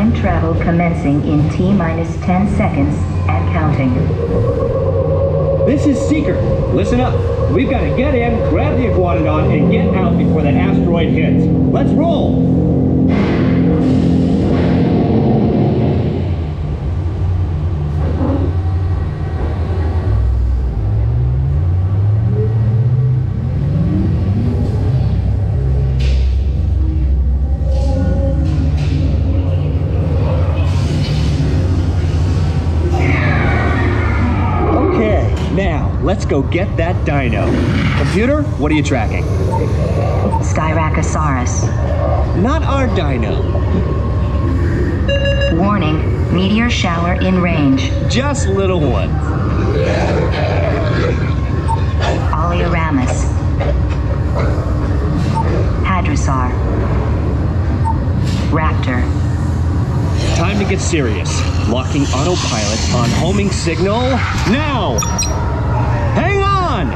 Time travel commencing in T-minus 10 seconds and counting. This is Seeker. Listen up. We've got to get in, grab the Iguanodon, and get out before that asteroid hits. Let's roll! Let's go get that dino. Computer, what are you tracking? Styracosaurus. Not our dino. Warning, meteor shower in range. Just little ones. Oleoramus. Hadrosaur. Raptor. Time to get serious. Locking autopilot on homing signal now! Hang on!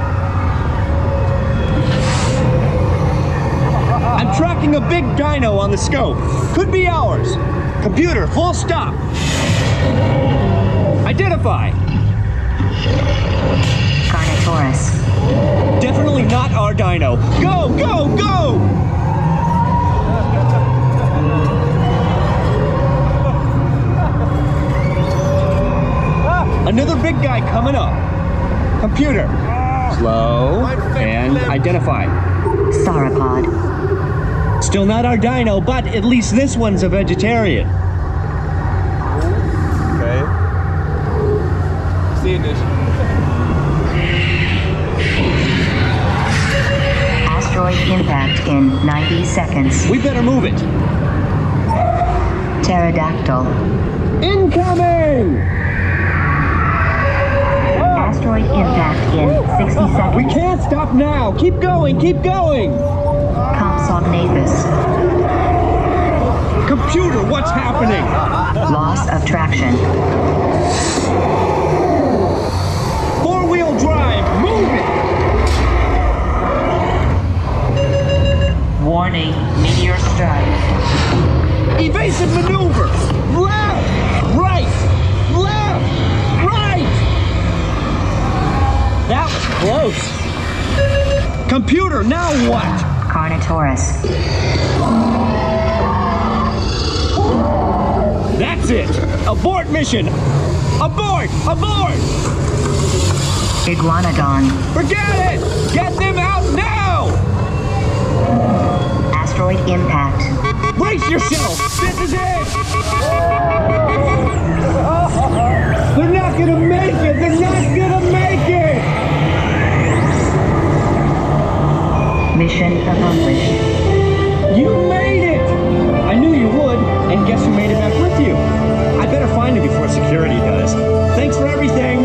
I'm tracking a big dino on the scope. Could be ours. Computer, full stop. Identify. Carnotaurus. Definitely not our dino. Go, go, go! Another big guy coming up. Computer, slow, and identify. Sauropod. Still not our dino, but at least this one's a vegetarian. Okay. Seeing this. Asteroid impact in 90 seconds. We better move it. Pterodactyl. Incoming! Asteroid impact in 60 seconds. We can't stop now. Keep going, keep going. Compsognathus. Computer, what's happening? Loss of traction. Four-wheel drive, move it. Warning, meteor strike. Evasive maneuver. Left, right, left, right. That was close. Computer, now what? Carnotaurus. That's it. Abort mission. Abort, abort. Iguanodon. Forget it. Get them out now. Asteroid impact. Brace yourself. This is it. They're not gonna make it. They're not gonna make it. Mission accomplished. You made it! I knew you would, and guess who made it back with you? I better find him before security does. Thanks for everything!